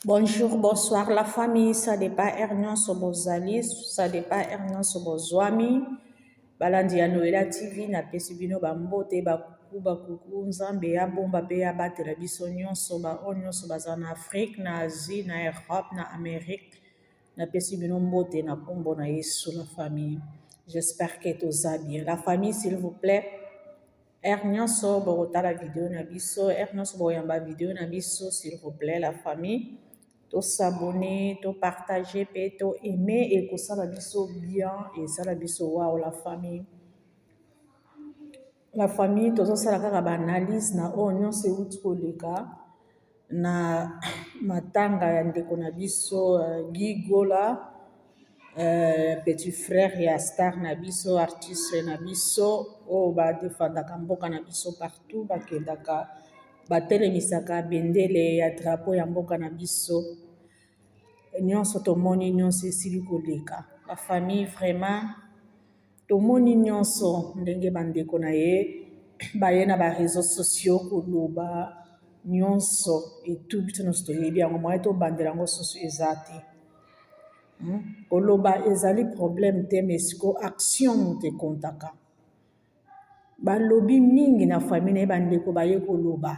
Bonjour, bonsoir la famille, ça dépend Ernion Sobozali, ça dépend Ernion Sobozwami. Balandi ya Noela TV na pesi bino bambote bakuku nzambe ya bomba pe ya batela biso nyonso oyo nyonso baza na Afrique, na Asie, na Europe, na Amérique. Na pesi bino mbote na kombo na Yesu la famille. J'espère que toza bien. La famille, s'il vous plaît. Ernion Sobotala vidéo na biso, Ernion Soboyamba vidéo na biso, s'il vous plaît la famille. To s'abonner, to partager, to aimer et que ça la biso bien et ça la biso wow la famille. La famille, to ça la kaka analyse na onyo se utkoleka na matanga ya ndeko na biso Guy Gola, petit frère ya star na biso, artiste na biso o ba defendaka mboka na biso partout bakendaka batelemisaka bendele ya drapeau ya mboka na biso. Nyonso tomoni nyonso esili koleka. La famille vraiment tomoni nyonso ndenge bandeko na ye baye na ba réseaux sociaux koloba nyonso etu biso nyonso toyebi yango moye tobandela yango susu eza te. Koloba ezali problème te mais siko action moto ekontaka. Balobi mingi na famille na ye bandeko baye koloba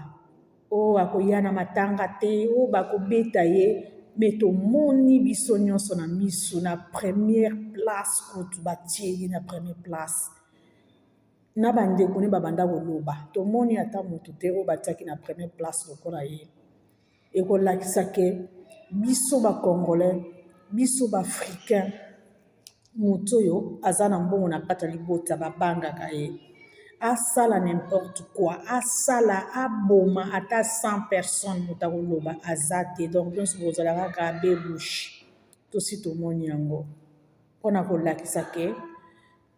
o bakoya na matanga te o bakobeta ye mais tomoni biso nyonso na miso na première place kutu batie ye na première place na bandeko ne babanda koloba tomoni ata motu te o batiaki na première place lokola ye ekolakisa ke biso bakongolais biso baafricain moto oyo aza na mbongo na kati ya libota babangaka ye asala n'importe quoi asala aboma ata 100 personnes moto akoloba aza te donc nyonso bozala kaka bebouche tosi tomoni yango mpona kolakisa ke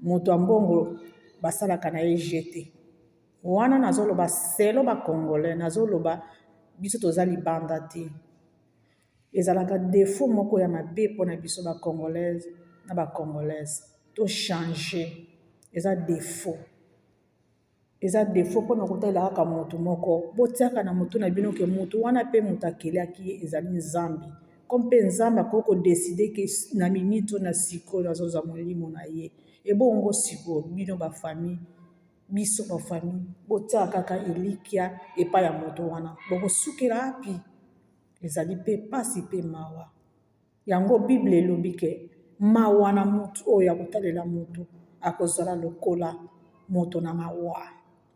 moto ya mbongo basalaka na ye jete wana nazoloba selo bakongolais nazoloba biso toza libanda te ezalaka défaut moko ya mabe mpona biso bacongolaise na bacongolaise to changer eza défaut mpona kotalela kaka motu moko botiaka na motu na bino ke motu wana mpe moto akeliaki ye ezali nzambe comme mpe nzambe akoki kodeside ke na minito na sikoyo nazozwa molimo na ye ebongo sikoyo bino bafamille biso bafamille botiaka kaka elikya epai ya moto wana bokosukela api ezali mpe pasi mpe mawa yango bible elobi ke mawa na motu oyo akotalela motu akozala lokola moto na mawa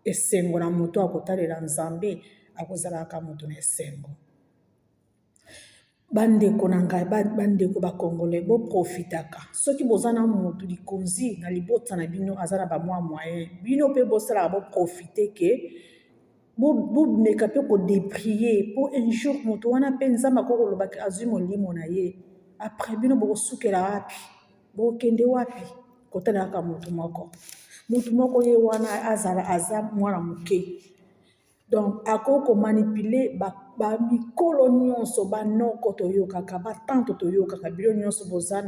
esengo na moto akotalela nzambe akozalaka moto na esengo. Bandeko na ngai bandeko bakongolais boprofitaka soki boza na motu likonzi na libota na bino aza na bamwa moyen bino mpe bosalaka boprofite ke bomeka mpe kodeprie mpo un jour moto wana mpe nzambe akoki kolobaki azwi molimo na ye après bino bokosukela wapi bokende wapi kotalela kaka motu moko ye wana aza mwana moke donc akoki komanipule bamikolo nyonso banoko toyokaka batante toyokaka bino nyonso boza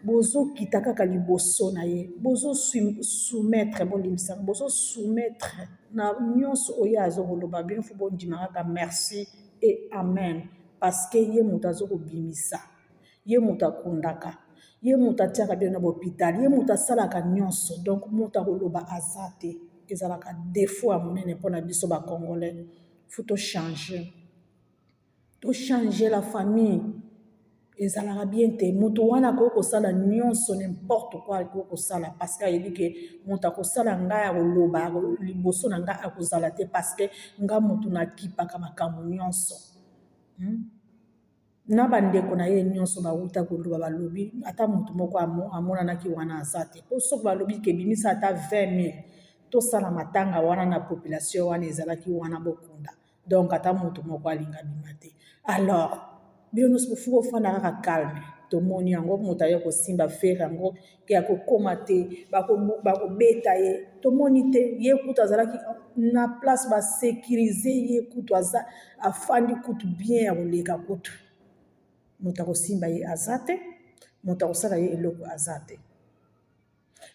bozokita kaka liboso na ye bozosoumettre bolimbisaka bozosoumettre na nyonso oyo azokoloba bino fo bondima kaka merci et amen parce que ye moto azokobimisa ye moto akundaka ye moto atiaka bino na bohôpital ye moto asalaka nyonso donc moto akoloba aza te ezalaka défaut ya monene mpona biso bacongolais faut tochange la famille ezalaka bien te moto wana akoki kosala nyonso n'importe quoi akoki kosala parce que ayebi ke moto akosala ngai akoloba liboso na ngai akozala te parce que ngai moto nakipaka makambo nyonso na bandeko na ye nyonso bauta koloba balobi ata moto moko amonanaki wana aza te mpo soki balobi ke bimisa ata 20 000 tosala matanga wana na population wana ezalaki wana bokunda donc ata moto moko alinga bima te alors bino nyonso bofu bofanda kaka calme tomoni yango moto aye kosimba fere yango ke akokoma te bakobeta ye tomoni te ye kutu azalaki na place basécurize ye kutu aza afandi kutu bien ya koleka kutu moto akosimba ye aza te moto akosala ye eloko aza te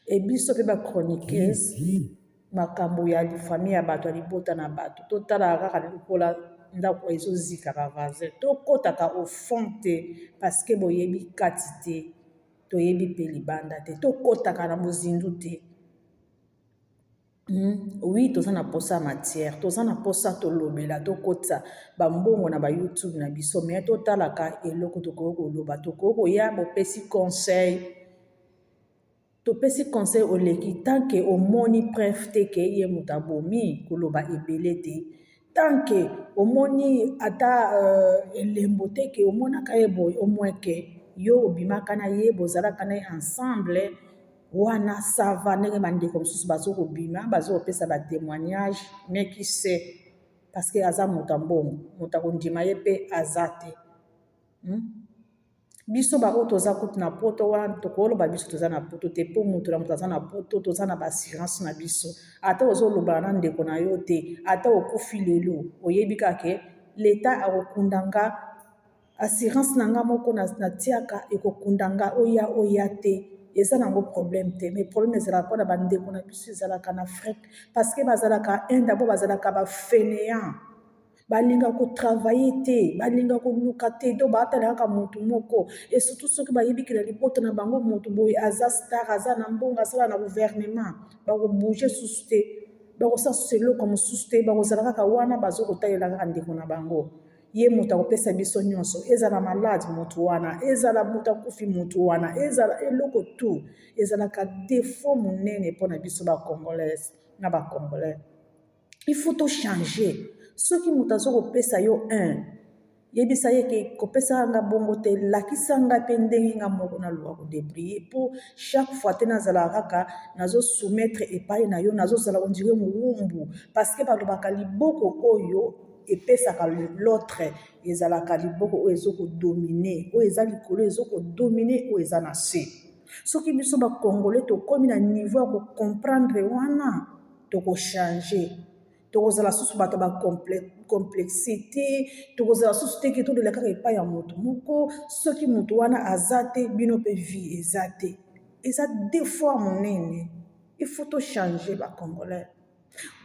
ebiso mpe bachroniqueuse makambo ya famille ya bato ya libota na bato totalaka kaka lokola ndako ezozika bavazin tokɔtaka au fond te parce que boyebi kati te toyebi mpe libanda te tokɔtaka na mozindu te. Oui, toza na posa matière, toza na posa tolobela tokotisa bambongo na ba YouTube na biso mais totalaka eloko tokoki koloba tokoki koya bopesi conseil. Topesi conseil oleki tant que omoni preuve te ke ye moto abomi koloba ebele te. Tant que omoni ata elembo te ke omonaka ye boye au moins ke yo obimaka na ye bozalaka na ye ensemble wana ça va ndenge bandeko mosusu bazokobima bazokopesa batémoignage mais qui sait parce que aza moto mbongo moto akondima ye mpe aza te. Biso baoyo toza kutu na poto wana tokoloba biso toza na poto te mpo moto na moto aza na poto toza na baassurance na biso ata ozolobana na ndeko na yo te ata okufi lelo oyebi kaka leta akokundanga assurance na nga moko natiaka ekokundanga oya te eza nango problème te mais problème ezalaka mpona bandeko na biso ezalaka na Afrique parce que bazalaka d'abord bazalaka bafainéant balinga kotravaille te balinga koluka te do baatala kaka motu moko et surtout soki bayebi na libota na bango motu boye aza star aza na mbongo asala na gouvernement bakobouge susu te bakosala susu eloko mosusu te bakozala kaka wana bazokotalela kaka ndeko na bango ye moto akopesa biso nyonso ezala malade motu wana ezala moto akufi motu wana ezala eloko tu ezalaka défaut monene mpona biso bacongolaise na bacongolais. Il faut to changer soki moto azokopesa yo yebisa ye ke kopesa nga bongo te lakisa nga mpe ndenge nga moko naloba kodébrouiller mpo chaque fois te nazala kaka nazosoumettre epai na yo nazozala ondire mowumbu parce que balobaka liboko oyo epesaka l'autre ezalaka liboko oyo ezokodomine oyo eza likolo ezokodomine oyo eza na se. Soki biso bacongolais tokomi na niveau ya kocomprendre wana tokochange tokozala susu bato bacomplexité tokozala susu te ke tolela kaka epai ya motu moko soki motu wana aza te bino mpe vie eza te eza défaut monene il faut tochange bacongolais.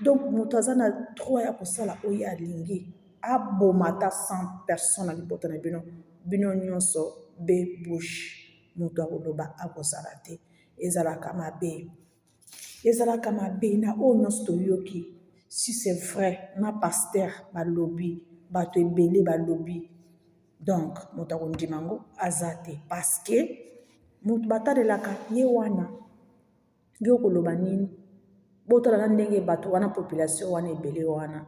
Donc moto aza na droit ya kosala oyo alingi aboma ata 100 personnes na libota na bino nyonso be bouche moto akoloba akozala te ezalaka mabe na oyo nyonso toyoki. Si c'est vrai na pasteur balobi bato ebele balobi donc moto akondima ngo aza te parce que moto batalelaka ye wana yo koloba nini botala na ndenge bato wana population wana ebele wana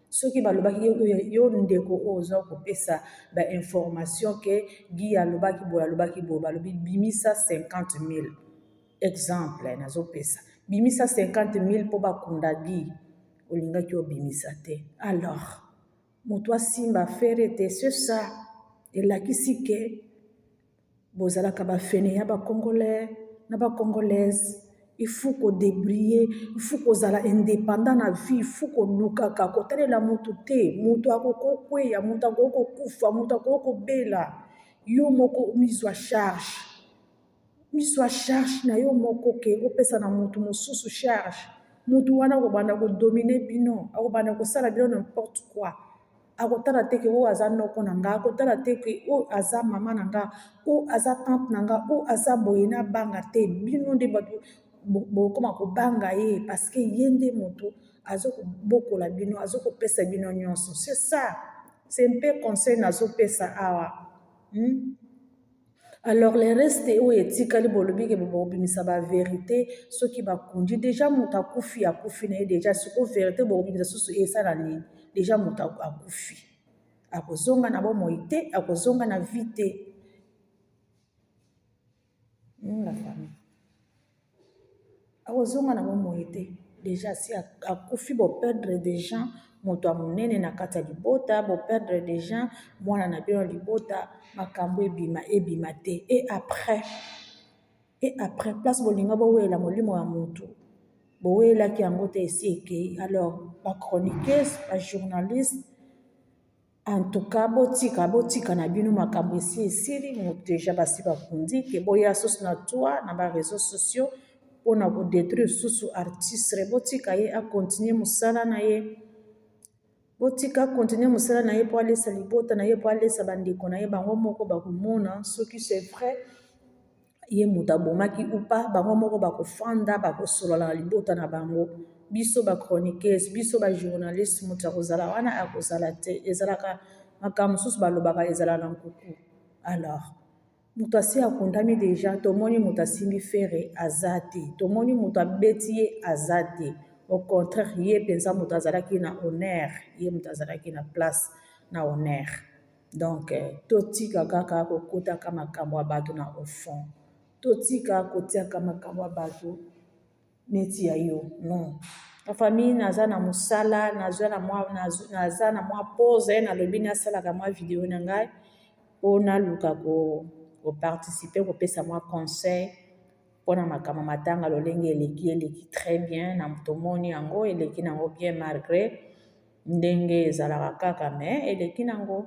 soki balobaki yo ndeko oyo oza kopesa bainformation ke gi alobaki boye balobi bimisa 50 000 exemple nazopesa bimisa 50 000 mpo bakunda gi olingaki obimisa te alors moto asimba fere te c'est ça elakisi ke bozalaka bafene ya bacongolais na bacongolaise il faut kodébrouiller il faut kozala indépendant na vie il faut konukaka kotalela motu te moto akokokweya moto akokokufa moto akokobela yo moko miswa charge na yo moko ke opesa na motu mosusu charge motu wana akobanda kodomine bino akobanda kosala bino n'importe quoi akotala te ke oyo aza noko na nga akotala te ke oyo aza mama na nga oyo aza tante na nga oyo aza boye na banga te bino nde bato bokoma kobanga ye parce que ye nde moto azokobokola bino azokopesa bino nyonso c'est ça c'est un peu conseil nazopesa awa alors le reste oyo etikali bolobi ke bobimisa bavérité soki bakundi déjà moto akufi na ye déjà siko vérité bobimisa susu esala nini déjà moto akufi akozonga na bomoi te akozonga na vie te la famille akozonga na bomoi te déjà si akufi boperdre des gens moto amonene na kati ya libota boperdre des gens mwana na bino libota makambo ebima te et après place bolinga bowela molimo ya motu bowelaki yango te esi ekei alors bachroniqueuse bajournaliste en tout cas botika na bino makambo esi esili moto deja basi bakundi ke boya susu na toit na baréseaux sociaux mpona kodétruire susu artiste botika ye akontinue mosala na ye botika continuer mosala na ye mpo alesa libota na ye mpo alesa bandeko na ye bango moko bakomona soki c'est vrai ye moto abomaki upa bango moko bakofanda bakosolola na libota na bango biso bachroniqueuse biso bajournaliste moto akozala wana akozala te ezalaka makambo mosusu balobaka ezala na nkuku. Alors moto asi akundami deja tomoni moto asimbi fere aza te tomoni moto abeti ye aza te. Au contraire ye mpenza moto azalaki na honneur ye moto azalaki na place na honneur. Donc totika kaka kokotaka makambo ya bato na ofond totika kotiaka makambo ya bato neti ya yo non. La famille naza na mosala naza na mwa pause nalobi nasalaka mwa video na ngai mpo naluka koparticipe kopesa mwa conseil mpona makambo matanga lolenge eleki très bien na tomoni yango eleki nango bien malgré ndenge ezalaka kaka me eleki nango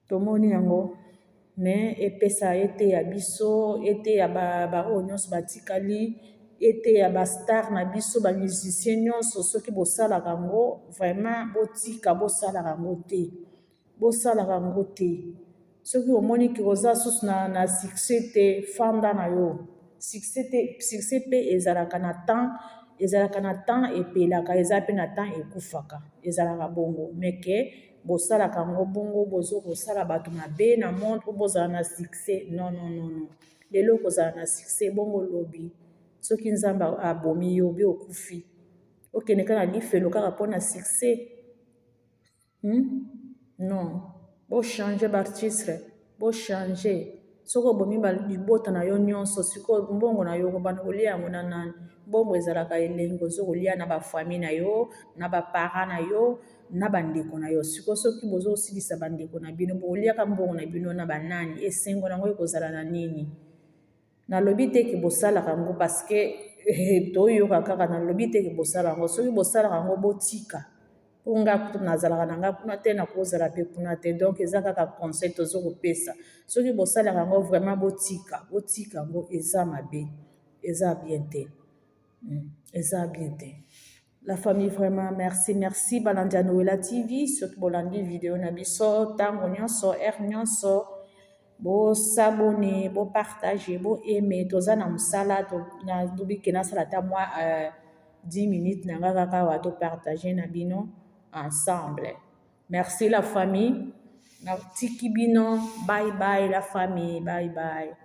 tomoni yango me epesa ete ya biso ete ya baoyo nyonso batikali ete ya bastar na biso bamusicien nyonso soki bosalaka yango vraiment botika bosalaka yango te bosalaka yango te soki omoni ke oza susu na succès te fanda na yo succès mpe ezalaka na temps epelaka eza mpe na temps ekufaka ezalaka bongo meke bosalaka yango bongo bozokosala bato mabe na monde mpo bozala na succès non lelo kozala na succès bongo lobi soki nzambe abomi yo obi okufi okende kaka na lifelo kaka mpona succès non bochange baartistre bochange soki obomi libota na yo nyonso sikoyo mbongo na yo kobanda kolia yango na nani mbongo ezalaka elengi ozokolia na bafamille na yo na baparent na yo na bandeko na yo sikoyo soki bozosilisa bandeko na bino boliaka mbongo na bino na banani esengo nango ekozala na nini nalobi teke bosalaka yango parceke toyoka kaka nalobi teke bosala yango soki bosalaka yango botika mpo nga nazalaka na nga kuna te nakozala mpe kuna te donc eza kaka conseil tozokopesa soki bosalaka yango vraiment botika yango eza mabe eza bien te eza bien te. La famille vraiment merci balandi ya Noela TV soki bolandi video na biso ntango nyonso heure nyonso bosabone bopartage boaime toza na mosala nalobi ke nasala ata mwa 10 minutes na nga kaka awa topartage na bino ensemble. Merci la famille natiki bino bye bye la famille bye bye.